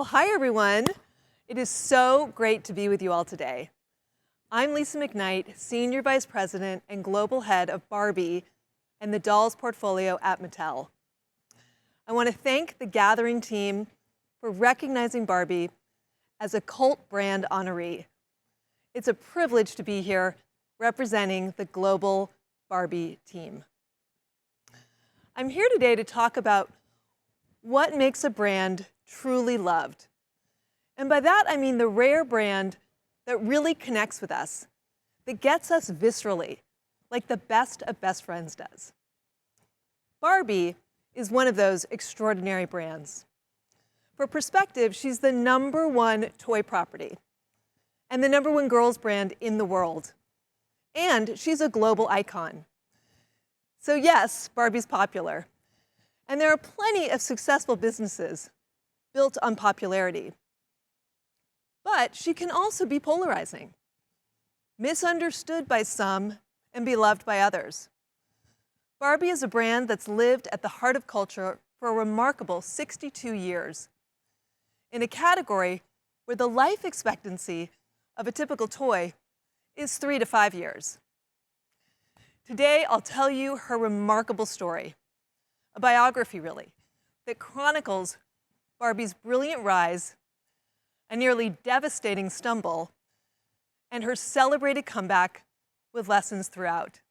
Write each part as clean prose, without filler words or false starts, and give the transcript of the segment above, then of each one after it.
Well, hi everyone. It is so great to be with you all today. I'm Lisa McKnight, Senior Vice President and Global Head of Barbie and the Dolls portfolio at Mattel. I want to thank the Gathering team for recognizing Barbie as a cult brand honoree. It's a privilege to be here representing the global Barbie team. I'm here today to talk about what makes a brand truly loved. And by that, I mean the rare brand that really connects with us, that gets us viscerally, like the best of best friends does. Barbie is one of those extraordinary brands. For perspective, she's the #1 toy property and the #1 girls brand in the world. And she's a global icon. So yes, Barbie's popular. And there are plenty of successful businesses built on popularity. But she can also be polarizing, misunderstood by some and beloved by others. Barbie is a brand that's lived at the heart of culture for a remarkable 62 years, in a category where the life expectancy of a typical toy is 3 to 5 years. Today, I'll tell you her remarkable story, a biography really, that chronicles Barbie's brilliant rise, a nearly devastating stumble, and her celebrated comeback with lessons throughout.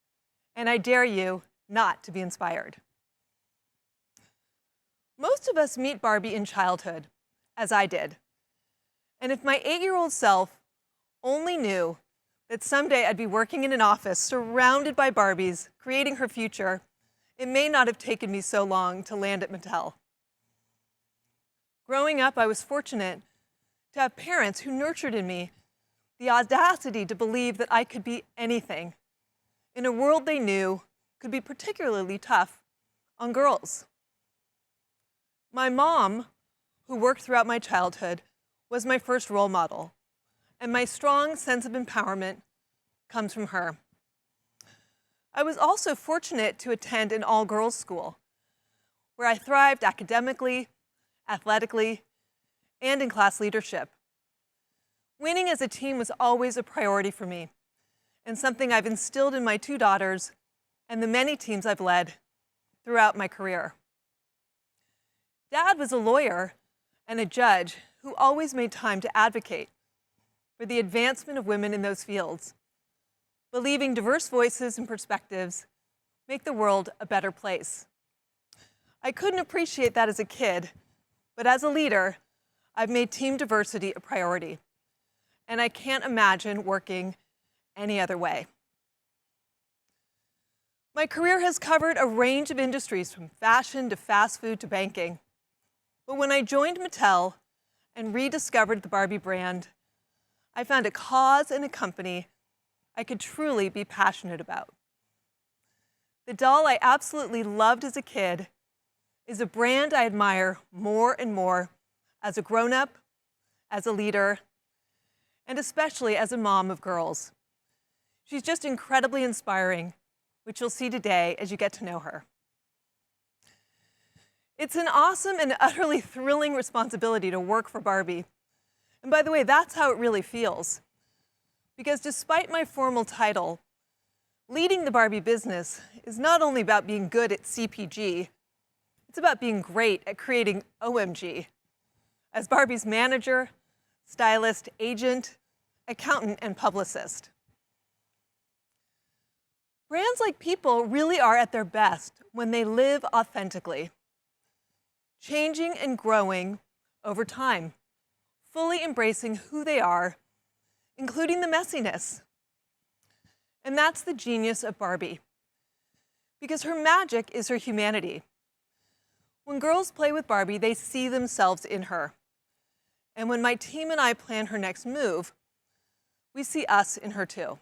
And I dare you not to be inspired. Most of us meet Barbie in childhood, as I did. And if my 8-year-old self only knew that someday I'd be working in an office surrounded by Barbies, creating her future, it may not have taken me so long to land at Mattel. Growing up, I was fortunate to have parents who nurtured in me the audacity to believe that I could be anything in a world they knew could be particularly tough on girls. My mom, who worked throughout my childhood, was my first role model, and my strong sense of empowerment comes from her. I was also fortunate to attend an all-girls school, where I thrived academically, athletically, and in class leadership. Winning as a team was always a priority for me, and something I've instilled in my 2 daughters and the many teams I've led throughout my career. Dad was a lawyer and a judge who always made time to advocate for the advancement of women in those fields, believing diverse voices and perspectives make the world a better place. I couldn't appreciate that as a kid, but as a leader, I've made team diversity a priority, and I can't imagine working any other way. My career has covered a range of industries from fashion to fast food to banking. But when I joined Mattel and rediscovered the Barbie brand, I found a cause and a company I could truly be passionate about. The doll I absolutely loved as a kid is a brand I admire more and more as a grown-up, as a leader, and especially as a mom of girls. She's just incredibly inspiring, which you'll see today as you get to know her. It's an awesome and utterly thrilling responsibility to work for Barbie. And by the way, that's how it really feels. Because despite my formal title, leading the Barbie business is not only about being good at CPG, it's about being great at creating OMG. As Barbie's manager, stylist, agent, accountant, and publicist. Brands like people really are at their best when they live authentically, changing and growing over time, fully embracing who they are, including the messiness. And that's the genius of Barbie, because her magic is her humanity. When girls play with Barbie, they see themselves in her. And when my team and I plan her next move, we see us in her too.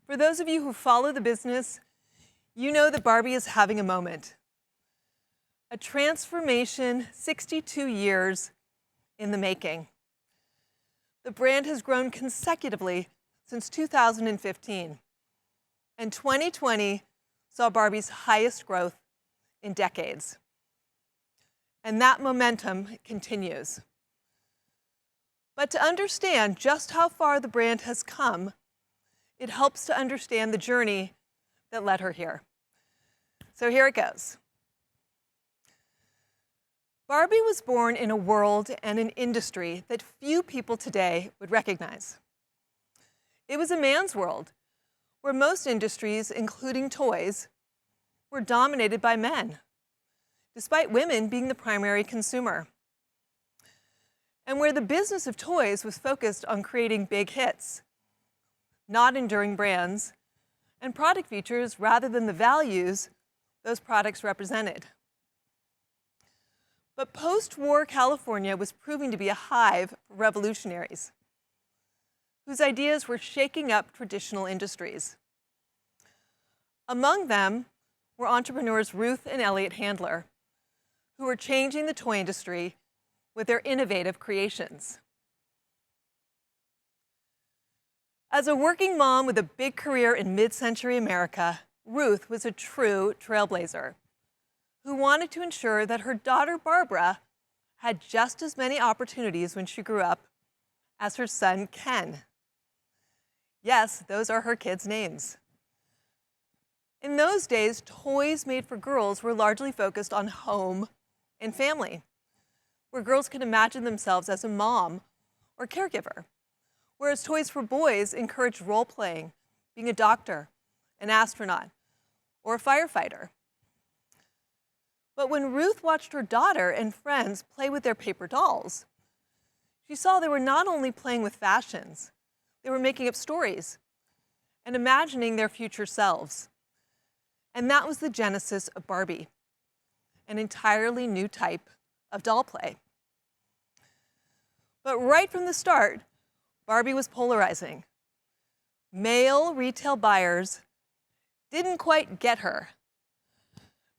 For those of you who follow the business, you know that Barbie is having a moment. A transformation 62 years in the making. The brand has grown consecutively since 2015, and 2020 saw Barbie's highest growth in decades. and that momentum continues. But to understand just how far the brand has come, it helps to understand the journey that led her here. So here it goes. Barbie was born in a world and an industry that few people today would recognize. It was a man's world, where most industries, including toys, were dominated by men, despite women being the primary consumer. And where the business of toys was focused on creating big hits, not enduring brands, and product features rather than the values those products represented. But post-war California was proving to be a hive for revolutionaries, whose ideas were shaking up traditional industries. Among them were entrepreneurs Ruth and Elliot Handler, who were changing the toy industry with their innovative creations. As a working mom with a big career in mid-century America, Ruth was a true trailblazer who wanted to ensure that her daughter Barbara had just as many opportunities when she grew up as her son Ken. Yes, those are her kids' names. In those days, toys made for girls were largely focused on home and family, where girls could imagine themselves as a mom or caregiver, whereas toys for boys encouraged role-playing, being a doctor, an astronaut, or a firefighter. But when Ruth watched her daughter and friends play with their paper dolls, she saw they were not only playing with fashions, they were making up stories and imagining their future selves. And that was the genesis of Barbie, an entirely new type of doll play. But right from the start, Barbie was polarizing. Male retail buyers didn't quite get her.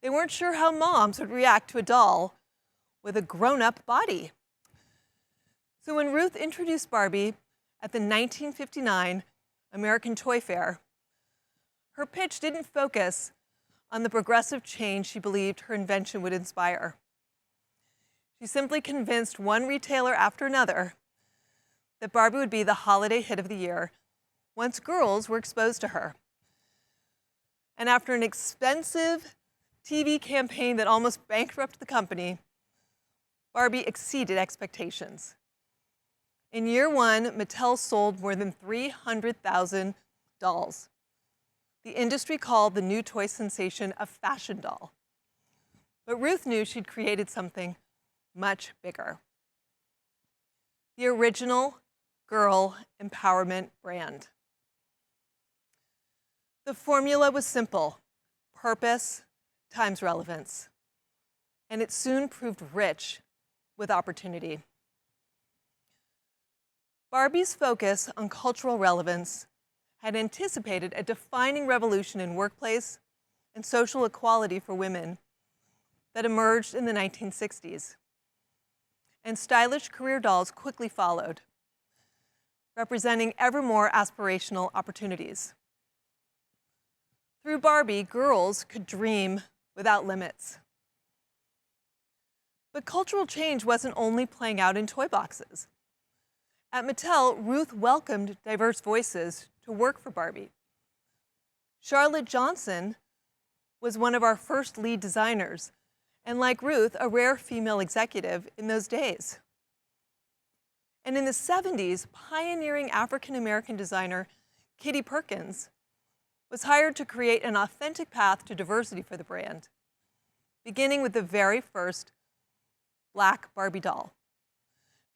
They weren't sure how moms would react to a doll with a grown-up body. So when Ruth introduced Barbie at the 1959 American Toy Fair, her pitch didn't focus on the progressive change she believed her invention would inspire. She simply convinced one retailer after another that Barbie would be the holiday hit of the year once girls were exposed to her. And after an expensive TV campaign that almost bankrupted the company, Barbie exceeded expectations. In year one, Mattel sold more than 300,000 dolls. The industry called the new toy sensation a fashion doll. But Ruth knew she'd created something much bigger. The original girl empowerment brand. The formula was simple: purpose times relevance. And it soon proved rich with opportunity. Barbie's focus on cultural relevance had anticipated a defining revolution in workplace and social equality for women that emerged in the 1960s. And stylish career dolls quickly followed, representing ever more aspirational opportunities. Through Barbie, girls could dream without limits. But cultural change wasn't only playing out in toy boxes. At Mattel, Ruth welcomed diverse voices to work for Barbie. Charlotte Johnson was one of our first lead designers, and like Ruth, a rare female executive in those days. And in the 70s, pioneering African-American designer Kitty Perkins was hired to create an authentic path to diversity for the brand, beginning with the very first Black Barbie doll.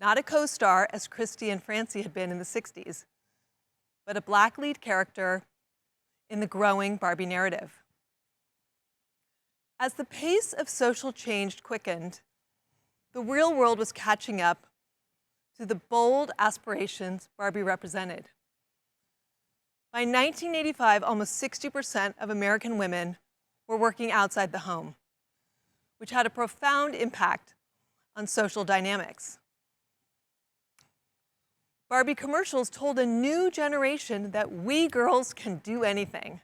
Not a co-star, as Christy and Francie had been in the 60s, but a Black lead character in the growing Barbie narrative. As the pace of social change quickened, the real world was catching up to the bold aspirations Barbie represented. By 1985, almost 60% of American women were working outside the home, which had a profound impact on social dynamics. Barbie commercials told a new generation that we girls can do anything,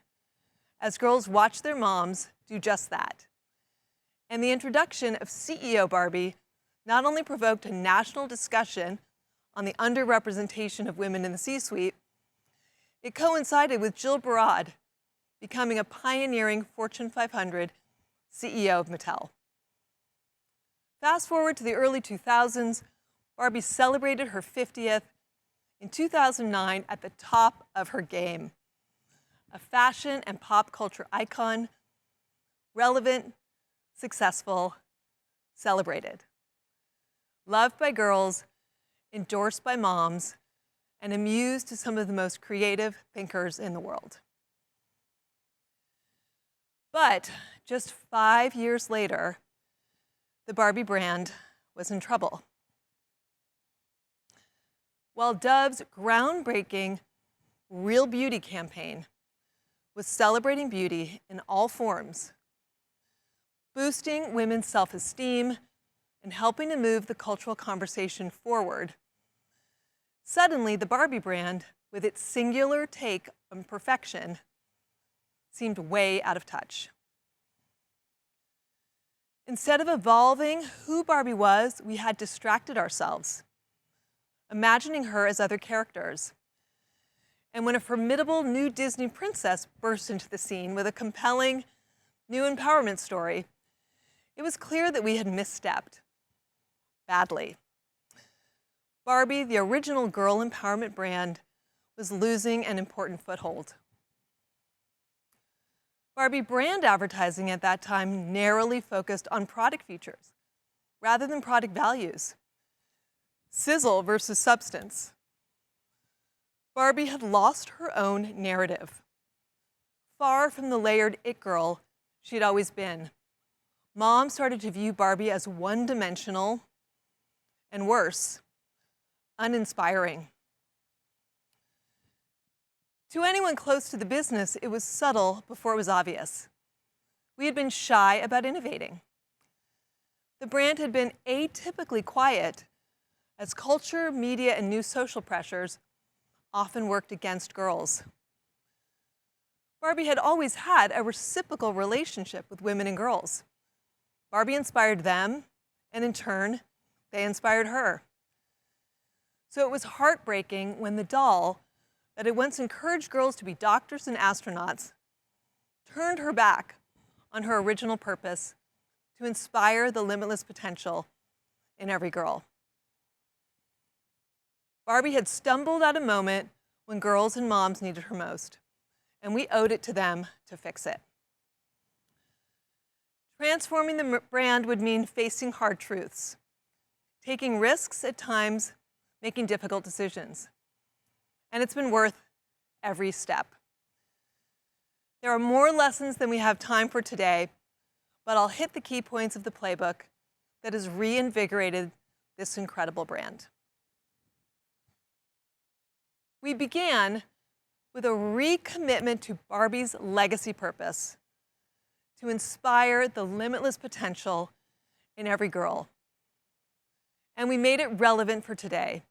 as girls watched their moms do just that. And the introduction of CEO Barbie not only provoked a national discussion on the underrepresentation of women in the C-suite, it coincided with Jill Barad becoming a pioneering Fortune 500 CEO of Mattel. Fast forward to the early 2000s, Barbie celebrated her 50th in 2009 at the top of her game. A fashion and pop culture icon, relevant, successful, celebrated. Loved by girls, endorsed by moms, and amused to some of the most creative thinkers in the world. But just 5 years later, the Barbie brand was in trouble. While Dove's groundbreaking Real Beauty campaign was celebrating beauty in all forms, boosting women's self-esteem, and helping to move the cultural conversation forward, suddenly the Barbie brand, with its singular take on perfection, seemed way out of touch. Instead of evolving who Barbie was, we had distracted ourselves, imagining her as other characters. And when a formidable new Disney princess burst into the scene with a compelling new empowerment story, it was clear that we had misstepped badly. Barbie, the original girl empowerment brand, was losing an important foothold. Barbie brand advertising at that time narrowly focused on product features rather than product values. Sizzle versus substance. Barbie had lost her own narrative. Far from the layered it girl she'd always been, Mom started to view Barbie as one-dimensional and worse, uninspiring. To anyone close to the business, it was subtle before it was obvious. We had been shy about innovating. The brand had been atypically quiet as culture, media, and new social pressures often worked against girls. Barbie had always had a reciprocal relationship with women and girls. Barbie inspired them, and in turn, they inspired her. So it was heartbreaking when the doll that had once encouraged girls to be doctors and astronauts turned her back on her original purpose to inspire the limitless potential in every girl. Barbie had stumbled at a moment when girls and moms needed her most, and we owed it to them to fix it. Transforming the brand would mean facing hard truths, taking risks at times, making difficult decisions. And it's been worth every step. There are more lessons than we have time for today, but I'll hit the key points of the playbook that has reinvigorated this incredible brand. We began with a recommitment to Barbie's legacy purpose, to inspire the limitless potential in every girl. And we made it relevant for today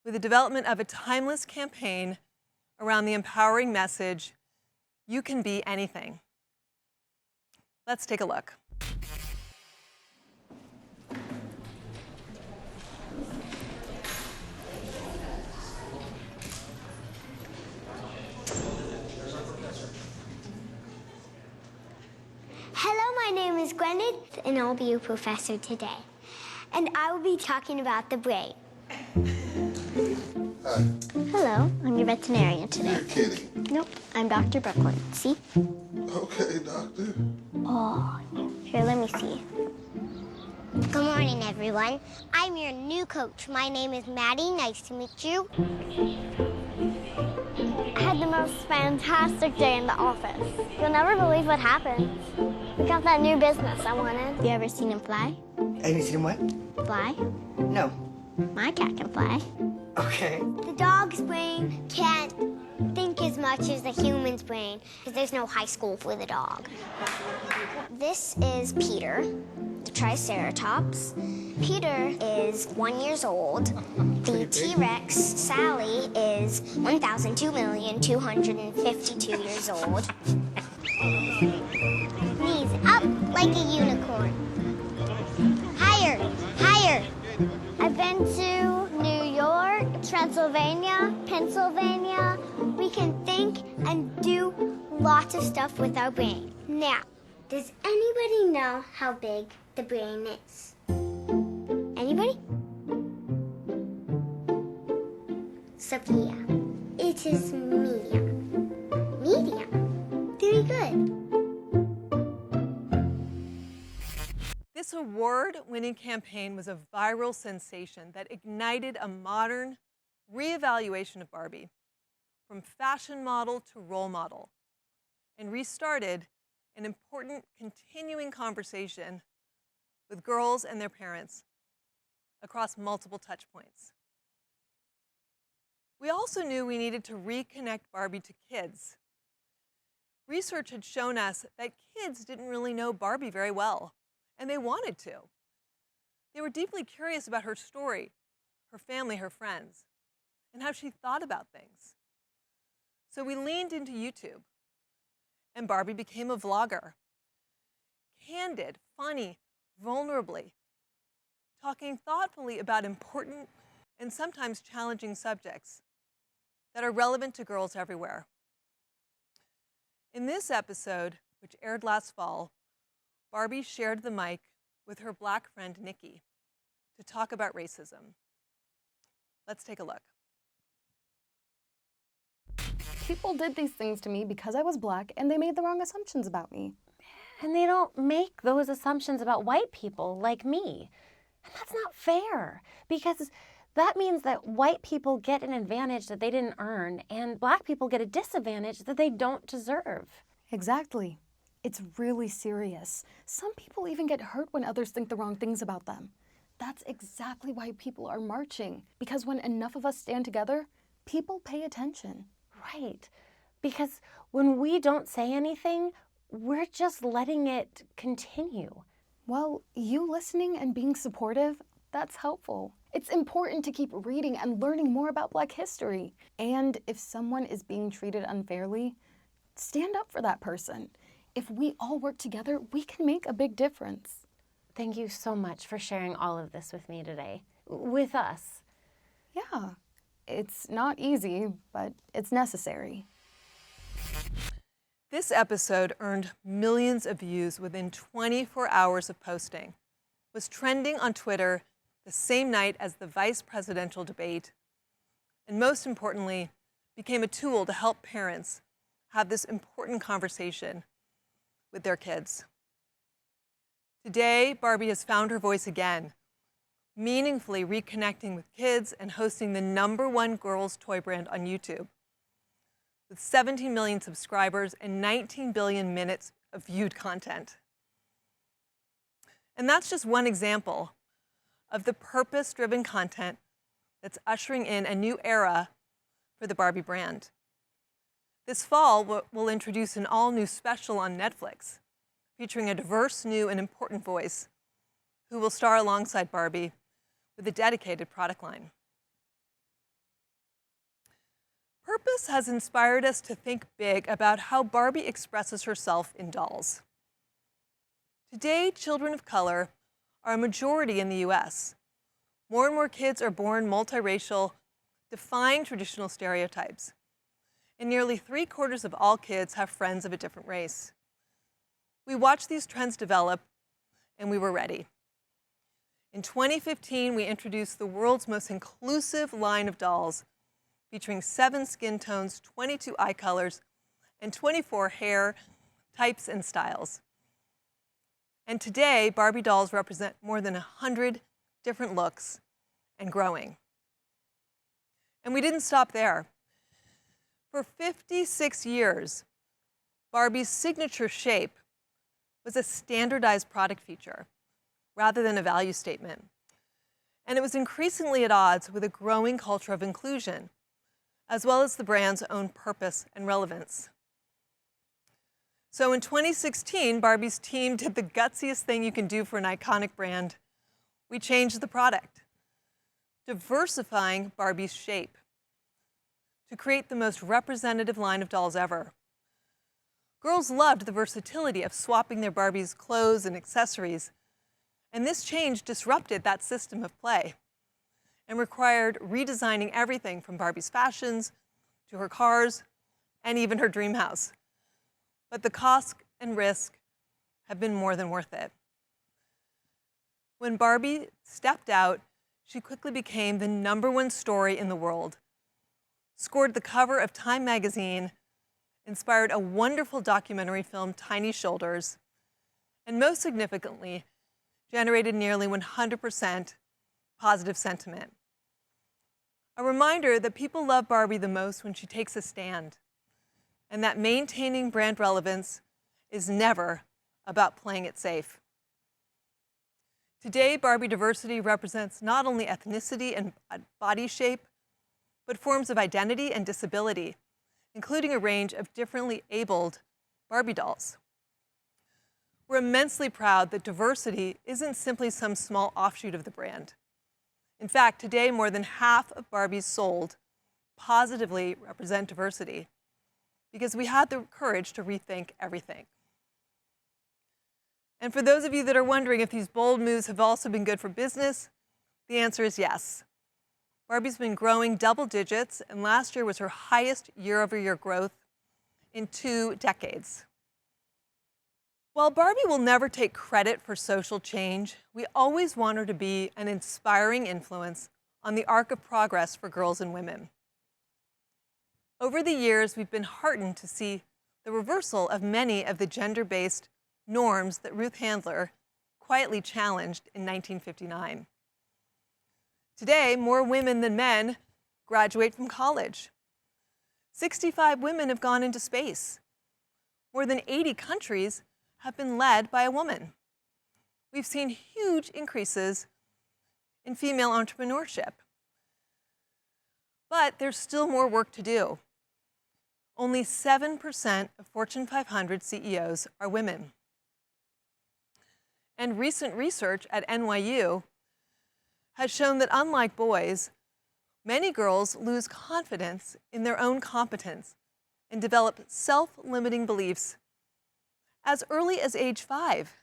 with the development of a timeless campaign around the empowering message, you can be anything. Let's take a look. Hello, my name is Gwyneth, and I'll be your professor today. And I will be talking about the brain. Hi. Hello, I'm your veterinarian today. You're kidding. Nope, I'm Dr. Brooklyn. See? Okay, doctor. Oh, here, let me see. Good morning, everyone. I'm your new coach. My name is Maddie. Nice to meet you. I had the most fantastic day in the office. You'll never believe what happened. We got that new business I wanted. You ever seen him fly? Have you seen what? Fly? No. My cat can fly. Okay. The dog's brain can't think as much as the human's brain because there's no high school for the dog. This is Peter, the Triceratops. Peter is 1 year old. The T-Rex, Sally, is 1,002,252 years old. Knees up like a unicorn. unicorn. Higher, higher. I've been to New York, Transylvania, Pennsylvania. We can think and do lots of stuff with our brain. Now, does anybody know how big the brain is? Anybody? Sophia. It is medium. Medium. Very good. This award-winning campaign was a viral sensation that ignited a modern reevaluation of Barbie, from fashion model to role model, and restarted an important continuing conversation with girls and their parents across multiple touch points. We also knew we needed to reconnect Barbie to kids. Research had shown us that kids didn't really know Barbie very well, and they wanted to. They were deeply curious about her story, her family, her friends, and how she thought about things. So we leaned into YouTube, and Barbie became a vlogger. Candid, funny, vulnerably, talking thoughtfully about important and sometimes challenging subjects that are relevant to girls everywhere. In this episode, which aired last fall, Barbie shared the mic with her Black friend Nikki to talk about racism. Let's take a look. People did these things to me because I was Black, and they made the wrong assumptions about me. And they don't make those assumptions about white people like me. And that's not fair, because that means that white people get an advantage that they didn't earn, and Black people get a disadvantage that they don't deserve. Exactly. It's really serious. Some people even get hurt when others think the wrong things about them. That's exactly why people are marching, because when enough of us stand together, people pay attention. Right, because when we don't say anything, we're just letting it continue. Well, you listening and being supportive, that's helpful. It's important to keep reading and learning more about Black history. And if someone is being treated unfairly, stand up for that person. If we all work together, we can make a big difference. Thank you so much for sharing all of this with me today, with us. Yeah, it's not easy, but it's necessary. This episode earned millions of views within 24 hours of posting, was trending on Twitter the same night as the vice presidential debate, and most importantly, became a tool to help parents have this important conversation with their kids. Today, Barbie has found her voice again, meaningfully reconnecting with kids and hosting the #1 girls' toy brand on YouTube, with 17 million subscribers and 19 billion minutes of viewed content. And that's just one example of the purpose-driven content that's ushering in a new era for the Barbie brand. This fall, we'll introduce an all-new special on Netflix, featuring a diverse, new, and important voice who will star alongside Barbie with a dedicated product line. Purpose has inspired us to think big about how Barbie expresses herself in dolls. Today, children of color are a majority in the US. More and more kids are born multiracial, defying traditional stereotypes. And nearly 3/4 of all kids have friends of a different race. We watched these trends develop, and we were ready. In 2015, we introduced the world's most inclusive line of dolls, featuring 7 skin tones, 22 eye colors, and 24 hair types and styles. And today, Barbie dolls represent more than 100 different looks and growing. And we didn't stop there. For 56 years, Barbie's signature shape was a standardized product feature rather than a value statement. And it was increasingly at odds with a growing culture of inclusion, as well as the brand's own purpose and relevance. So in 2016, Barbie's team did the gutsiest thing you can do for an iconic brand. We changed the product, diversifying Barbie's shape to create the most representative line of dolls ever. Girls loved the versatility of swapping their Barbies' clothes and accessories, and this change disrupted that system of play and required redesigning everything from Barbie's fashions to her cars and even her dream house. But the cost and risk have been more than worth it. When Barbie stepped out, she quickly became the #1 story in the world, scored the cover of Time magazine, inspired a wonderful documentary film, Tiny Shoulders, and most significantly, generated nearly 100% positive sentiment. A reminder that people love Barbie the most when she takes a stand, and that maintaining brand relevance is never about playing it safe. Today, Barbie diversity represents not only ethnicity and body shape, but forms of identity and disability, including a range of differently abled Barbie dolls. We're immensely proud that diversity isn't simply some small offshoot of the brand. In fact, today more than half of Barbies sold positively represent diversity because we had the courage to rethink everything. And for those of you that are wondering if these bold moves have also been good for business, the answer is yes. Barbie's been growing double digits, and last year was her highest year-over-year growth in 2 decades. While Barbie will never take credit for social change, we always want her to be an inspiring influence on the arc of progress for girls and women. Over the years, we've been heartened to see the reversal of many of the gender-based norms that Ruth Handler quietly challenged in 1959. Today, more women than men graduate from college. 65 women have gone into space. More than 80 countries have been led by a woman. We've seen huge increases in female entrepreneurship. But there's still more work to do. Only 7% of Fortune 500 CEOs are women. And recent research at NYU has shown that unlike boys, many girls lose confidence in their own competence and develop self-limiting beliefs as early as age 5.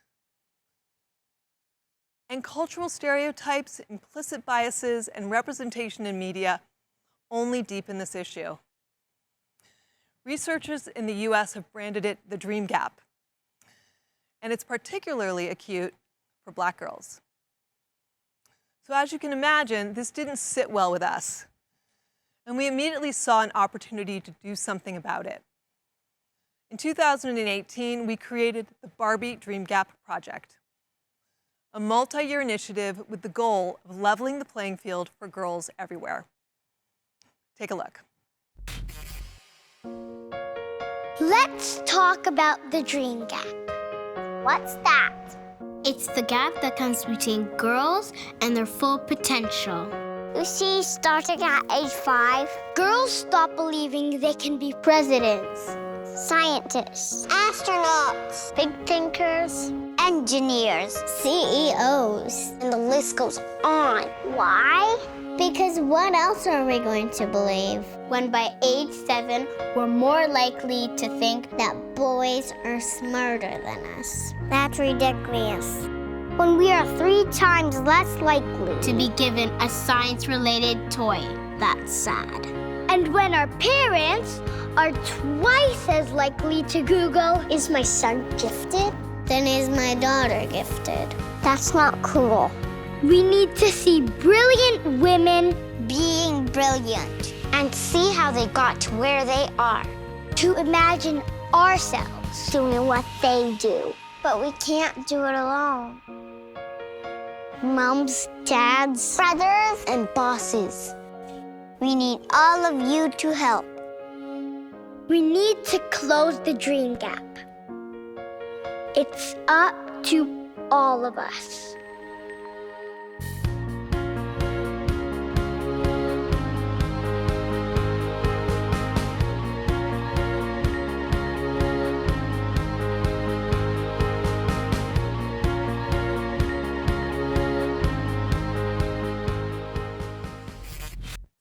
And cultural stereotypes, implicit biases, and representation in media only deepen this issue. Researchers in the US have branded it the dream gap, and it's particularly acute for Black girls. So as you can imagine, this didn't sit well with us, and we immediately saw an opportunity to do something about it. In 2018, we created the Barbie Dream Gap Project, a multi-year initiative with the goal of leveling the playing field for girls everywhere. Take a look. Let's talk about the dream gap. What's that? It's the gap that comes between girls and their full potential. You see, starting at age 5, girls stop believing they can be presidents, scientists, astronauts, big thinkers, engineers, CEOs, and the list goes on. Why? Because what else are we going to believe when by age 7, we're more likely to think that boys are smarter than us? That's ridiculous. When we are 3 times less likely to be given a science-related toy, that's sad. And when our parents are twice as likely to Google, is my son gifted? Then is my daughter gifted? That's not cool. We need to see brilliant women being brilliant and see how they got to where they are. To imagine ourselves doing what they do. But we can't do it alone. Moms, dads, brothers, and bosses. We need all of you to help. We need to close the dream gap. It's up to all of us.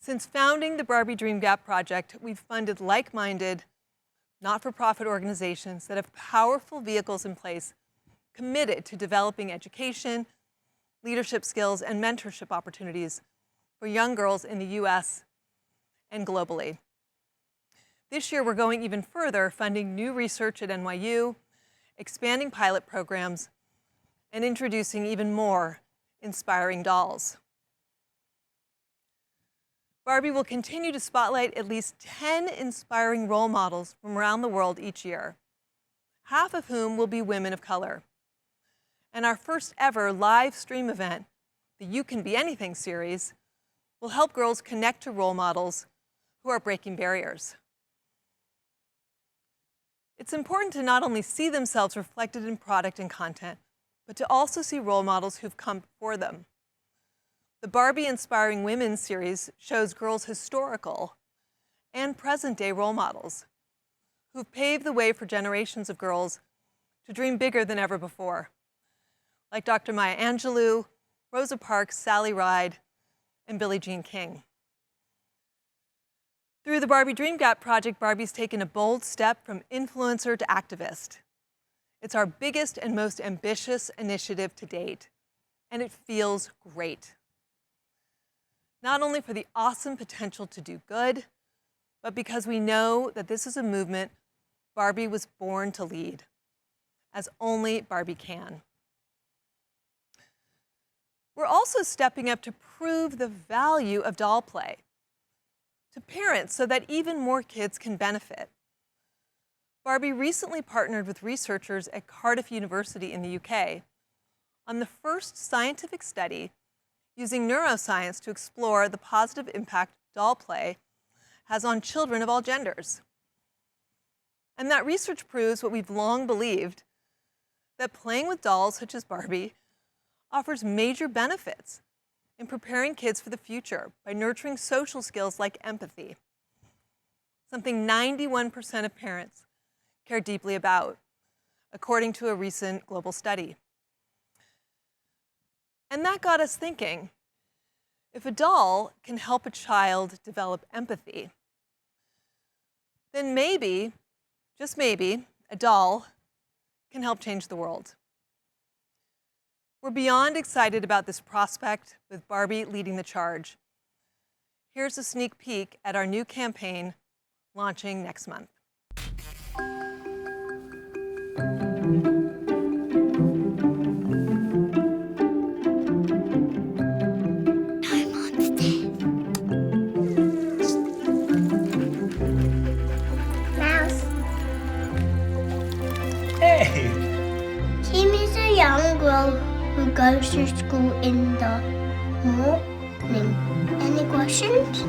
Since founding the Barbie Dream Gap Project, we've funded like-minded, not-for-profit organizations that have powerful vehicles in place committed to developing education, leadership skills, and mentorship opportunities for young girls in the U.S. and globally. This year, we're going even further, funding new research at NYU, expanding pilot programs, and introducing even more inspiring dolls. Barbie will continue to spotlight at least 10 inspiring role models from around the world each year, half of whom will be women of color. And our first ever live stream event, the You Can Be Anything series, will help girls connect to role models who are breaking barriers. It's important to not only see themselves reflected in product and content, but to also see role models who've come before them. The Barbie Inspiring Women series shows girls' historical and present-day role models who've paved the way for generations of girls to dream bigger than ever before, like Dr. Maya Angelou, Rosa Parks, Sally Ride, and Billie Jean King. Through the Barbie Dream Gap project, Barbie's taken a bold step from influencer to activist. It's our biggest and most ambitious initiative to date, and it feels great. Not only for the awesome potential to do good, but because we know that this is a movement Barbie was born to lead, as only Barbie can. We're also stepping up to prove the value of doll play to parents so that even more kids can benefit. Barbie recently partnered with researchers at Cardiff University in the UK on the first scientific study using neuroscience to explore the positive impact doll play has on children of all genders. And that research proves what we've long believed, that playing with dolls such as Barbie offers major benefits in preparing kids for the future by nurturing social skills like empathy, something 91% of parents care deeply about, according to a recent global study. And that got us thinking, if a doll can help a child develop empathy, then maybe, just maybe, a doll can help change the world. We're beyond excited about this prospect, with Barbie leading the charge. Here's a sneak peek at our new campaign launching next month. Mouse. Hey! Kim is a young girl who goes to school in the morning. Any questions?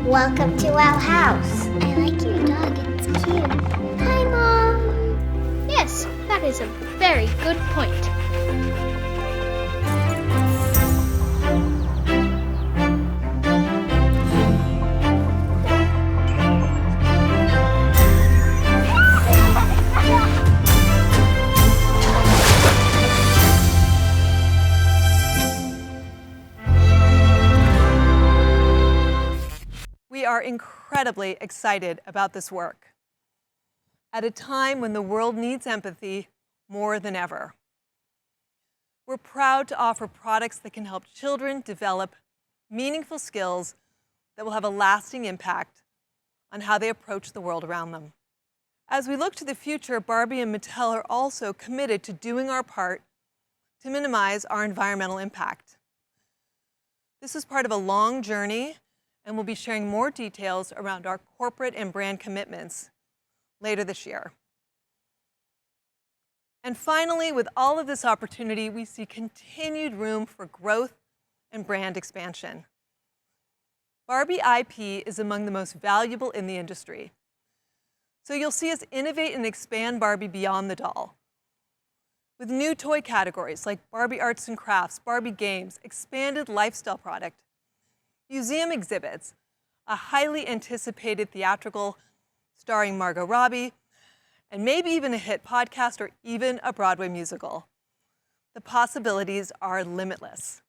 Welcome to our house. I like your dog, it's cute. Hi, Mom. Yes, that is a very good point. We are incredibly excited about this work at a time when the world needs empathy more than ever. We're proud to offer products that can help children develop meaningful skills that will have a lasting impact on how they approach the world around them. As we look to the future, Barbie and Mattel are also committed to doing our part to minimize our environmental impact. This is part of a long journey, and we'll be sharing more details around our corporate and brand commitments later this year. And finally, with all of this opportunity, we see continued room for growth and brand expansion. Barbie IP is among the most valuable in the industry. So you'll see us innovate and expand Barbie beyond the doll, with new toy categories like Barbie Arts and Crafts, Barbie Games, expanded lifestyle product, museum exhibits, a highly anticipated theatrical starring Margot Robbie, and maybe even a hit podcast or even a Broadway musical. The possibilities are limitless.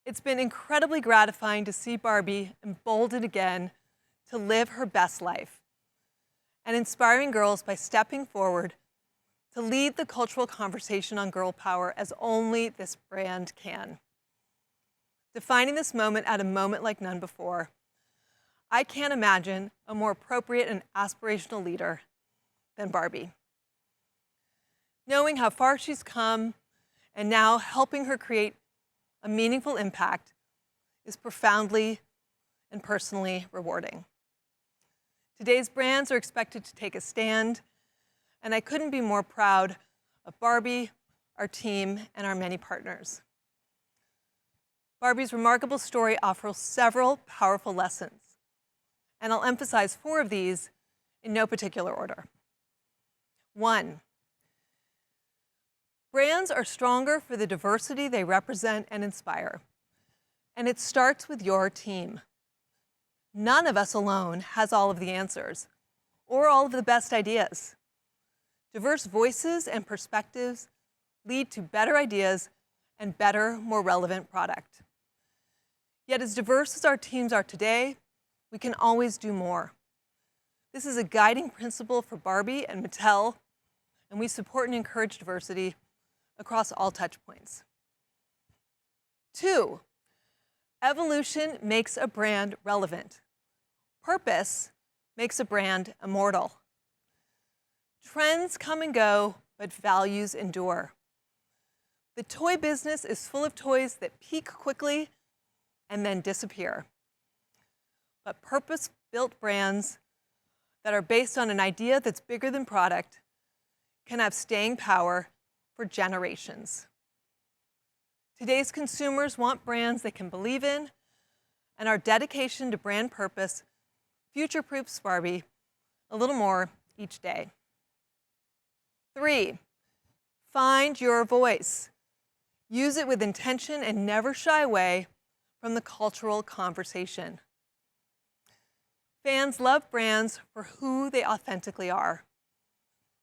It's been incredibly gratifying to see Barbie emboldened again to live her best life and inspiring girls by stepping forward to lead the cultural conversation on girl power as only this brand can. Defining this moment at a moment like none before, I can't imagine a more appropriate and aspirational leader than Barbie. Knowing how far she's come and now helping her create a meaningful impact is profoundly and personally rewarding. Today's brands are expected to take a stand, and I couldn't be more proud of Barbie, our team, and our many partners. Barbie's remarkable story offers several powerful lessons, and I'll emphasize 4 of these in no particular order. 1, brands are stronger for the diversity they represent and inspire, and it starts with your team. None of us alone has all of the answers or all of the best ideas. Diverse voices and perspectives lead to better ideas and better, more relevant product. Yet as diverse as our teams are today, we can always do more. This is a guiding principle for Barbie and Mattel, and we support and encourage diversity across all touch points. 2, evolution makes a brand relevant. Purpose makes a brand immortal. Trends come and go, but values endure. The toy business is full of toys that peak quickly and then disappear. But purpose-built brands that are based on an idea that's bigger than product can have staying power for generations. Today's consumers want brands they can believe in, and our dedication to brand purpose future-proofs Barbie a little more each day. 3, find your voice. Use it with intention and never shy away from the cultural conversation. Fans love brands for who they authentically are.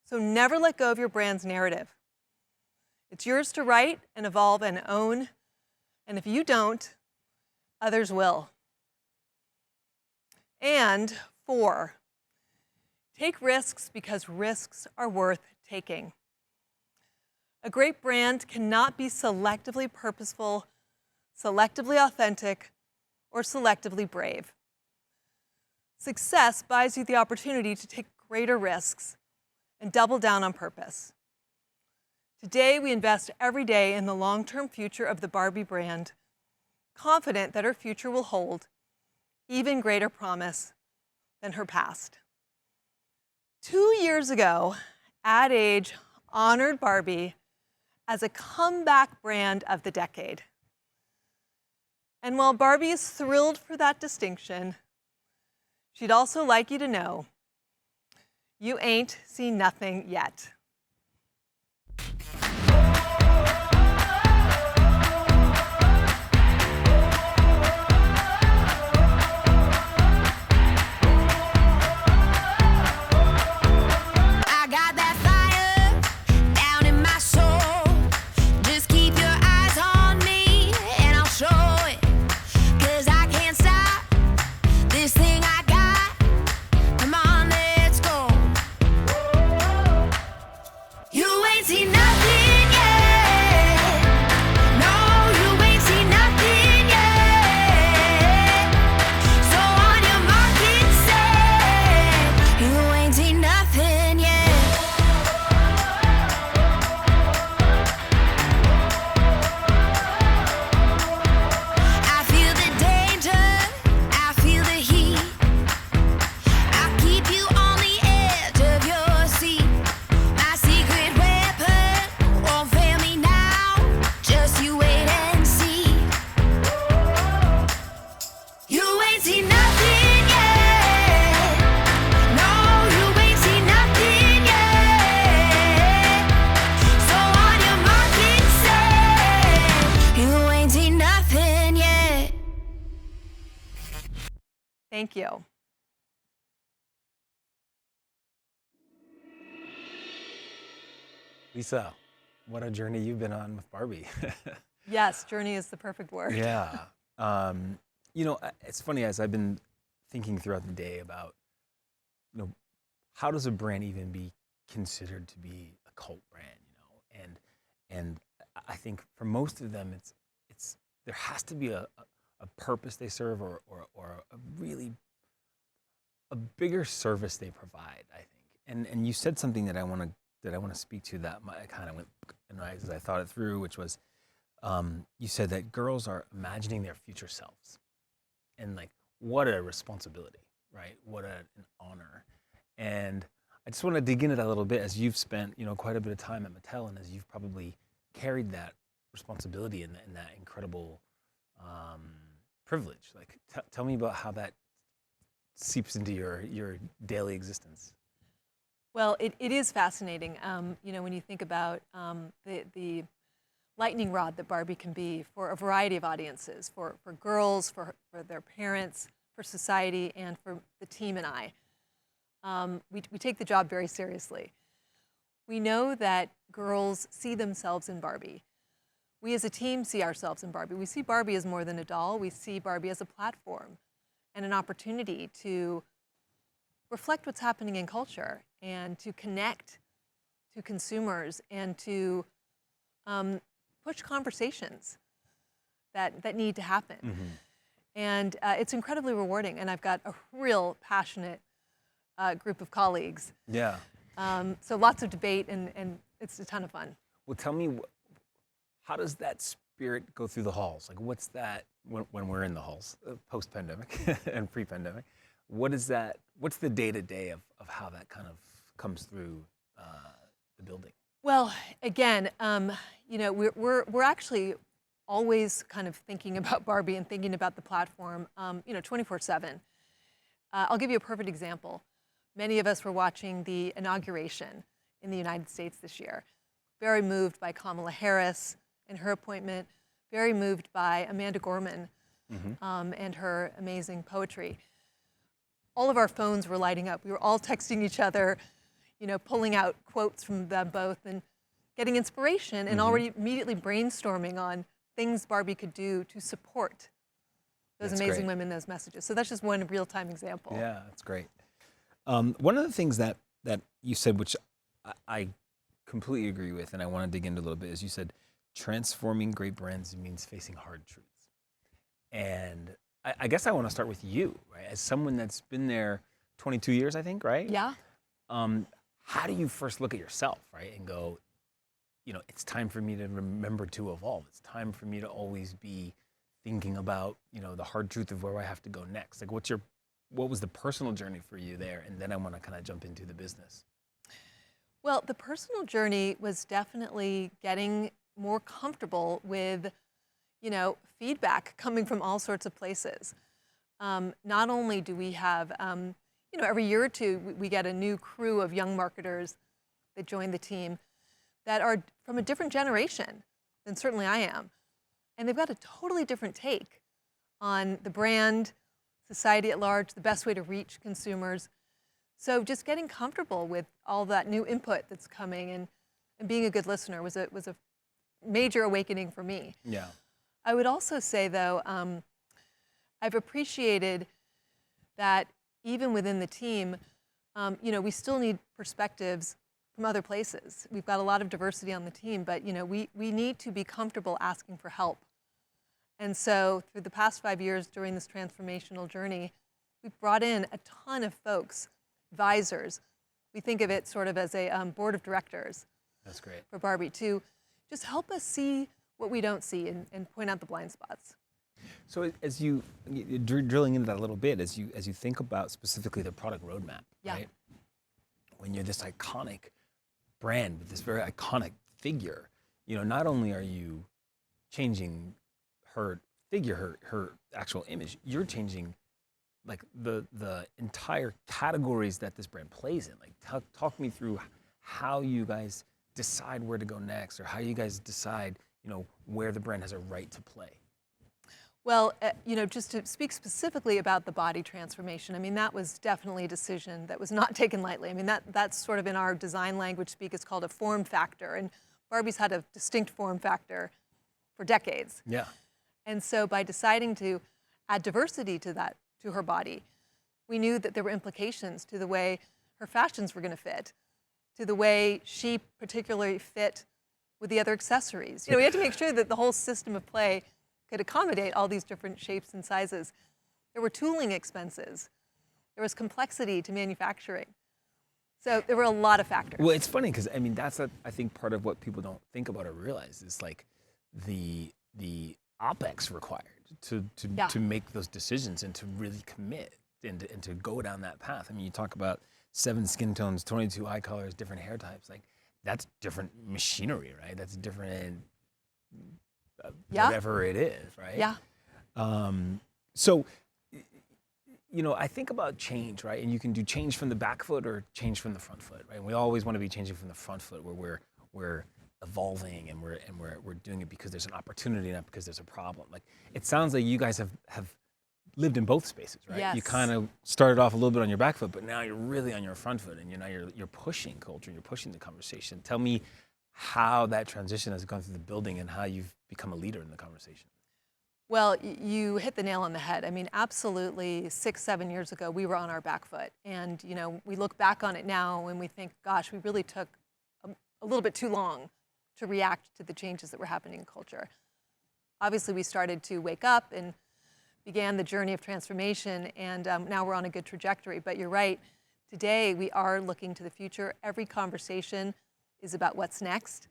So never let go of your brand's narrative. It's yours to write and evolve and own, and if you don't, others will. And 4, take risks because risks are worth taking. A great brand cannot be selectively purposeful, selectively authentic, or selectively brave. Success buys you the opportunity to take greater risks and double down on purpose. Today, we invest every day in the long-term future of the Barbie brand, confident that her future will hold even greater promise than her past. 2 years ago, Ad Age honored Barbie as a comeback brand of the decade. And while Barbie is thrilled for that distinction, she'd also like you to know, you ain't seen nothing yet. Thank you. Lisa, what a journey you've been on with Barbie. Yes, journey is the perfect word. Yeah. It's funny, as I've been thinking throughout the day about, how does a brand even be considered to be a cult brand, and I think for most of them, it's there has to be a purpose they serve, or a really a bigger service they provide, I think. And you said something that I want to speak to, that I kind of went as I thought it through, which was, you said that girls are imagining their future selves, and like, what a responsibility, right? What an honor. And I just want to dig into that a little bit, as you've spent, quite a bit of time at Mattel, and as you've probably carried that responsibility and that incredible privilege. Like, tell me about how that seeps into your daily existence. Well, it is fascinating. When you think about the lightning rod that Barbie can be for a variety of audiences, for girls, for their parents, for society, and for the team and I. We take the job very seriously. We know that girls see themselves in Barbie. We as a team see ourselves in Barbie. We see Barbie as more than a doll. We see Barbie as a platform and an opportunity to reflect what's happening in culture and to connect to consumers and to push conversations that need to happen. Mm-hmm. And it's incredibly rewarding. And I've got a real passionate group of colleagues. Yeah. So lots of debate, and it's a ton of fun. Well, tell me, how does that spirit go through the halls? Like, what's that when we're in the halls, post-pandemic and pre-pandemic? What is that? What's the day-to-day of how that kind of comes through the building? Well, again, we're actually always kind of thinking about Barbie and thinking about the platform, 24/7. I'll give you a perfect example. Many of us were watching the inauguration in the United States this year. Very moved by Kamala Harris and her appointment. Very moved by Amanda Gorman and her amazing poetry. All of our phones were lighting up. We were all texting each other, pulling out quotes from them both and getting inspiration, and already immediately brainstorming on things Barbie could do to support those amazing women, those messages. So that's just one real-time example. Yeah, that's great. One of the things that you said, which I completely agree with, and I want to dig into a little bit, is you said transforming great brands means facing hard truths. And I guess I want to start with you, right? As someone that's been there 22 years, I think, right? Yeah. How do you first look at yourself, right, and go, it's time for me to remember to evolve. It's time for me to always be thinking about, the hard truth of where I have to go next. Like, what was the personal journey for you there? And then I want to kind of jump into the business. Well, the personal journey was definitely getting more comfortable with, feedback coming from all sorts of places. Not only do we have, every year or two, we get a new crew of young marketers that join the team that are from a different generation than certainly I am. And they've got a totally different take on the brand, society at large, the best way to reach consumers. So just getting comfortable with all that new input that's coming and being a good listener was a major awakening for me. Yeah. I would also say, though, I've appreciated that even within the team, we still need perspectives from other places. We've got a lot of diversity on the team, but we need to be comfortable asking for help. And so through the past 5 years during this transformational journey, we've brought in a ton of folks, advisors. We think of it sort of as a board of directors. That's great. For Barbie, to just help us see what we don't see and point out the blind spots. So as you drilling into that a little bit, as you think about specifically the product roadmap, right? When you're this iconic brand with this very iconic figure, not only are you changing her figure, her actual image, you're changing like the entire categories that this brand plays in. Like, talk me through how you guys decide where to go next, or how you guys decide, where the brand has a right to play. Well, just to speak specifically about the body transformation, I mean, that was definitely a decision that was not taken lightly. I mean, that's sort of in our design language speak, it's called a form factor. And Barbie's had a distinct form factor for decades. Yeah. And so by deciding to add diversity to her body, we knew that there were implications to the way her fashions were going to fit, to the way she particularly fit with the other accessories. We had to make sure that the whole system of play could accommodate all these different shapes and sizes. There were tooling expenses. There was complexity to manufacturing. So there were a lot of factors. Well, it's funny because I mean that's I think part of what people don't think about or realize is like the OpEx required to make those decisions and to really commit and to go down that path. I mean, you talk about 7 skin tones, 22 eye colors, different hair types. Like that's different machinery, right? That's different whatever it is, right? Yeah. So, I think about change, right? And you can do change from the back foot or change from the front foot, right? And we always want to be changing from the front foot, where we're evolving and we're doing it because there's an opportunity, not because there's a problem. Like it sounds like you guys have lived in both spaces, right? Yes. You kind of started off a little bit on your back foot, but now you're really on your front foot, and you're pushing culture, you're pushing the conversation. Tell me how that transition has gone through the building and how you've become a leader in the conversation. Well, you hit the nail on the head. I mean, absolutely 6, 7 years ago, we were on our back foot. And, we look back on it now and we think, gosh, we really took a little bit too long to react to the changes that were happening in culture. Obviously, we started to wake up and began the journey of transformation, and now we're on a good trajectory. But you're right, today we are looking to the future. Every conversation is about what's next.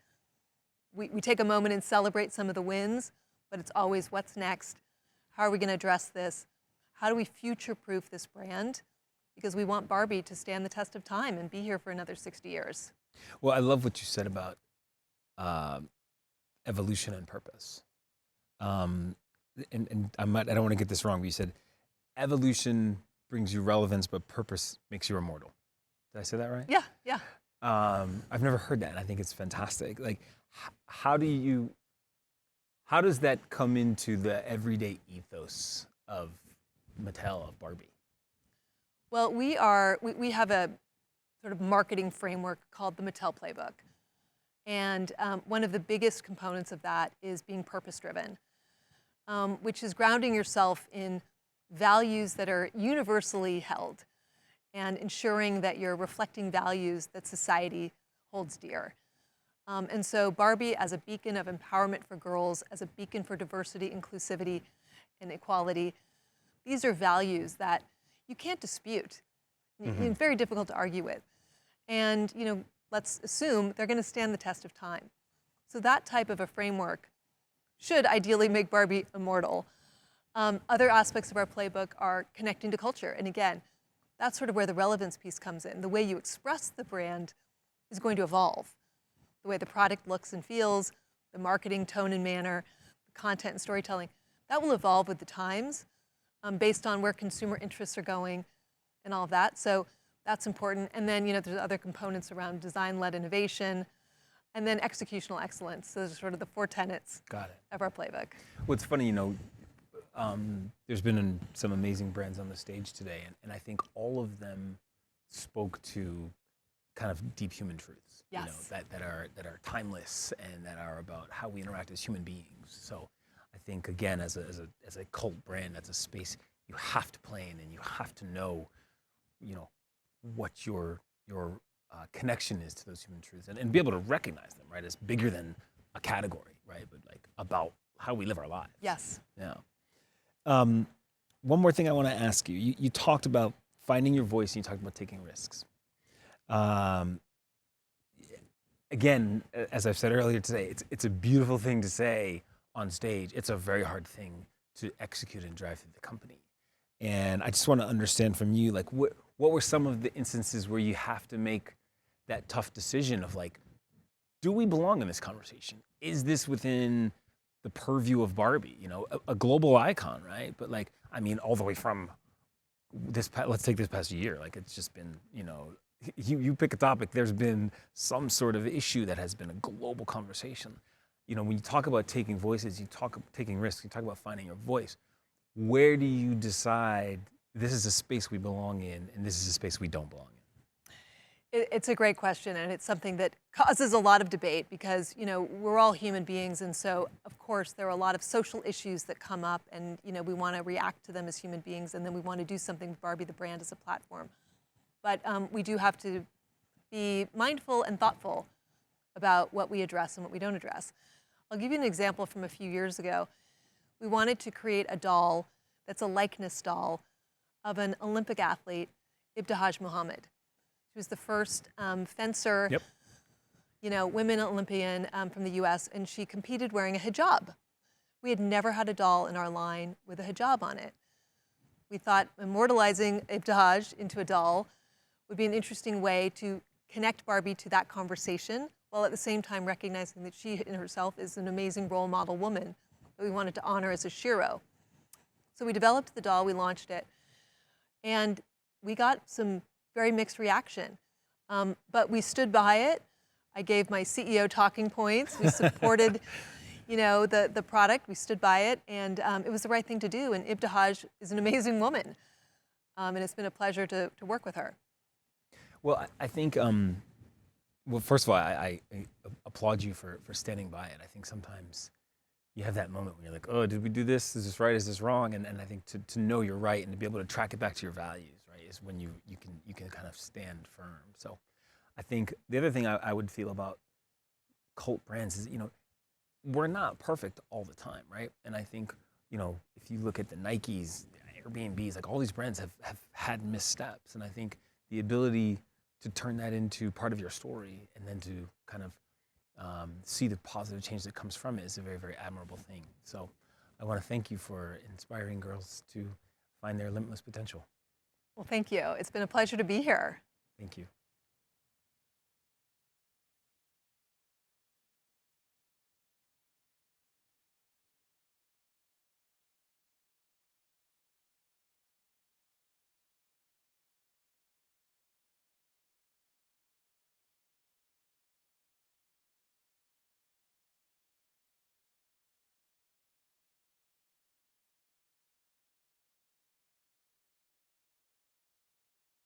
We take a moment and celebrate some of the wins, but it's always what's next. How are we going to address this? How do we future-proof this brand? Because we want Barbie to stand the test of time and be here for another 60 years. Well, I love what you said about evolution and purpose. And I don't want to get this wrong, but you said evolution brings you relevance, but purpose makes you immortal. Did I say that right? Yeah, yeah. I've never heard that, and I think it's fantastic. Like, how does that come into the everyday ethos of Mattel, of Barbie? Well, we have a sort of marketing framework called the Mattel Playbook. And one of the biggest components of that is being purpose-driven, which is grounding yourself in values that are universally held and ensuring that you're reflecting values that society holds dear. And so Barbie, as a beacon of empowerment for girls, as a beacon for diversity, inclusivity, and equality, these are values that you can't dispute. It's very difficult to argue with. And, let's assume they're going to stand the test of time. So that type of a framework should ideally make Barbie immortal. Other aspects of our playbook are connecting to culture. And again, that's sort of where the relevance piece comes in. The way you express the brand is going to evolve. The way the product looks and feels, the marketing tone and manner, the content and storytelling, that will evolve with the times based on where consumer interests are going and all of that. So that's important. And then, there's other components around design-led innovation and then executional excellence. So those are sort of the 4 tenets of our playbook. Well, it's funny, there's been some amazing brands on the stage today, and I think all of them spoke to kind of deep human truths. Yes. That are timeless and that are about how we interact as human beings. So I think, again, as a cult brand, that's a space you have to play in, and you have to know, what your connection is to those human truths, and be able to recognize them, right, as bigger than a category, right, but like about how we live our lives. Yes. Yeah. One more thing I want to ask you. You talked about finding your voice, and you talked about taking risks. Again, as I've said earlier today, it's a beautiful thing to say on stage. It's a very hard thing to execute and drive through the company. And I just want to understand from you, like, what were some of the instances where you have to make that tough decision of like, do we belong in this conversation? Is this within the purview of Barbie, a global icon, right? But like, I mean, all the way from let's take this past year, like it's just been, you pick a topic, there's been some sort of issue that has been a global conversation. When you talk about taking voices, you talk about taking risks, you talk about finding your voice. Where do you decide this is a space we belong in and this is a space we don't belong in? It's a great question, and it's something that causes a lot of debate because, we're all human beings, and so, of course, there are a lot of social issues that come up, and, we want to react to them as human beings, and then we want to do something with Barbie the brand as a platform. But we do have to be mindful and thoughtful about what we address and what we don't address. I'll give you an example from a few years ago. We wanted to create a doll that's a likeness doll of an Olympic athlete, Ibtihaj Muhammad. She was the first fencer, women Olympian from the US, and she competed wearing a hijab. We had never had a doll in our line with a hijab on it. We thought immortalizing Ibtihaj into a doll would be an interesting way to connect Barbie to that conversation, while at the same time recognizing that she in herself is an amazing role model woman that we wanted to honor as a shiro. So we developed the doll, we launched it, and we got some very mixed reaction. But we stood by it. I gave my CEO talking points. We supported, the product. We stood by it, and it was the right thing to do. And Ibtihaj is an amazing woman, and it's been a pleasure to work with her. Well, I think, well, first of all, I applaud you for standing by it. I think sometimes you have that moment when you're like, oh, did we do this? Is this right? Is this wrong? And I think to know you're right and to be able to track it back to your values, right, is when you can kind of stand firm. So I think the other thing I would feel about cult brands is, we're not perfect all the time, right? And I think, if you look at the Nikes, Airbnbs, like all these brands have had missteps. And I think the ability to turn that into part of your story and then to kind of see the positive change that comes from it is a very, very admirable thing. So I want to thank you for inspiring girls to find their limitless potential. Well, thank you. It's been a pleasure to be here. Thank you.